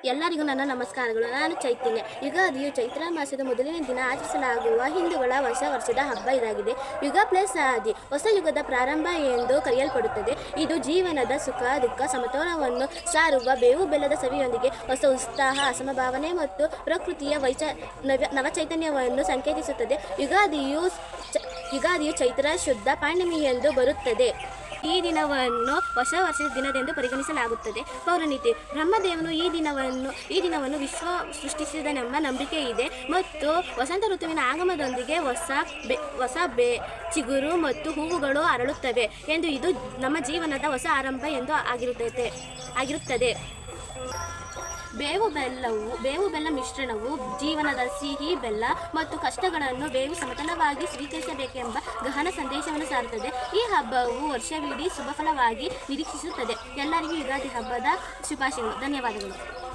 ಎಲ್ಲರಿಗೂ ನನ್ನ ನಮಸ್ಕಾರಗಳು. ನಾನು ಚೈತನ್ಯ. ಯುಗಾದಿಯು ಚೈತ್ರ ಮಾಸದ ಮೊದಲನೇ ದಿನ ಆಚರಿಸಲಾಗುವ ಹಿಂದೂಗಳ ಹೊಸ ವರ್ಷದ ಹಬ್ಬ ಇದಾಗಿದೆ. ಯುಗ ಪ್ಲಸ್ ಆದಿ, ಹೊಸ ಯುಗದ ಪ್ರಾರಂಭ ಎಂದು ಕರೆಯಲ್ಪಡುತ್ತದೆ. ಇದು ಜೀವನದ ಸುಖ ದುಃಖ ಸಮತೋಲನವನ್ನು ಸಾರುವ, ಬೇವು ಬೆಲ್ಲದ ಸವಿಯೊಂದಿಗೆ ಹೊಸ ಉತ್ಸಾಹ, ಅಸಮಭಾವನೆ ಮತ್ತು ಪ್ರಕೃತಿಯ ನವಚೈತನ್ಯವನ್ನು ಸಂಕೇತಿಸುತ್ತದೆ. ಯುಗಾದಿಯು ಚೈತ್ರ ಶುದ್ಧ ಪಾಡ್ಯಮಿಯಂದು ಬರುತ್ತದೆ. ಈ ದಿನವನ್ನು ಹೊಸ ವರ್ಷದ ದಿನದೆಂದು ಪರಿಗಣಿಸಲಾಗುತ್ತದೆ. ಪೌರಾಣಿಕ ಬ್ರಹ್ಮದೇವನು ಈ ದಿನವನ್ನು ವಿಶ್ವ ಸೃಷ್ಟಿಸಿದನೆಂಬ ನಂಬಿಕೆ ಇದೆ ಮತ್ತು ವಸಂತ ಋತುವಿನ ಆಗಮನದೊಂದಿಗೆ ಹೊಸ ಚಿಗುರು ಮತ್ತು ಹೂವುಗಳು ಅರಳುತ್ತವೆ ಎಂದು ಇದು ನಮ್ಮ ಜೀವನದ ಹೊಸ ಆರಂಭ ಎಂದು ಆಗಿರುತ್ತದೆ. ಬೇವು ಬೆಲ್ಲ ಮಿಶ್ರಣವು ಜೀವನದ ಸಿಹಿ ಬೆಲ್ಲ ಮತ್ತು ಕಷ್ಟಗಳನ್ನು ಬೇವು ಸಮತಲವಾಗಿ ಸ್ವೀಕರಿಸಬೇಕೆಂಬ ಗಹನ ಸಂದೇಶವನ್ನು ಸಾರುತ್ತದೆ. ಈ ಹಬ್ಬವು ವರ್ಷವಿಡೀ ಶುಭಫಲವಾಗಿ ನಿರೀಕ್ಷಿಸುತ್ತದೆ. ಎಲ್ಲರಿಗೂ ಯುಗಾದಿ ಹಬ್ಬದ ಶುಭಾಶಯಗಳು. ಧನ್ಯವಾದಗಳು.